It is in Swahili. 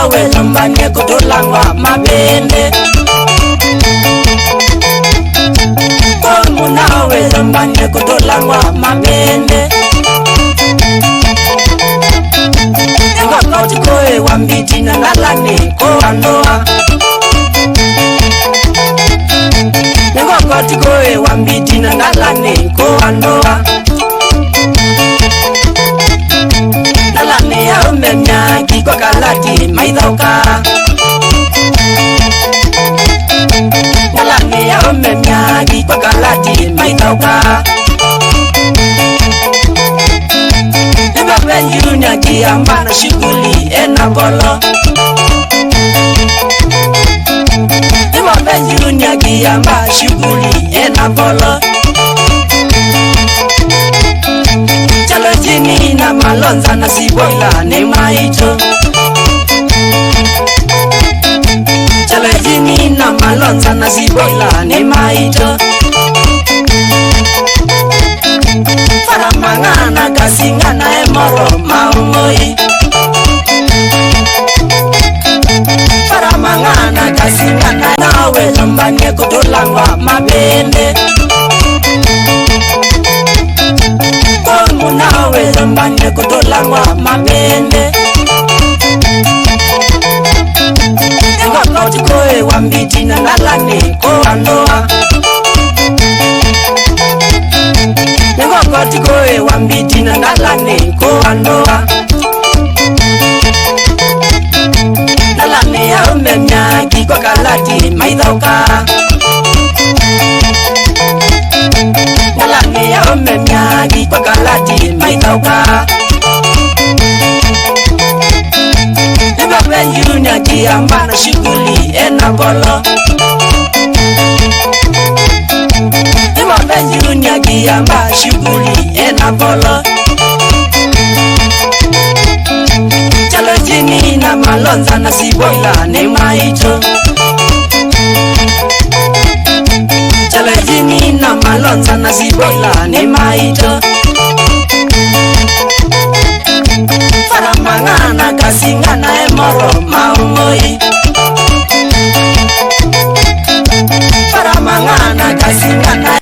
munawe zambanye kutulangwa mabende munawe zambanye kutulangwa mabende ngakoti koe wambiti na nalani ko andoa ngakoti koe wambiti na nalani ko andoa nalani ya umenya kiko kalati maidauka nalani ya umenya kiko kalati maidauka Junior kiamba na shughuli enabolo Junior kiamba shughuli enabolo Chalo jini na malonza na siboila ni maito Chalo jini na malonza na siboila ni maito Faramangana kasingana emoro maumoi Faramangana kasingana nawe zambanye kutulangwa mabende Kongu nawe zambanye kutulangwa mabende Ngakoti koe wambiti na nalani ko andoa Ngakoti koe wambiti na nalani ko andoa Nalani ya umenya kiko kalati maidauka Nalani ya umenya kiko kalati maidauka Nibabe Junior kiamba na shughuli enabolo Junior kiamba shughuli enabolo Chalo jini na malonza na siboila ni maito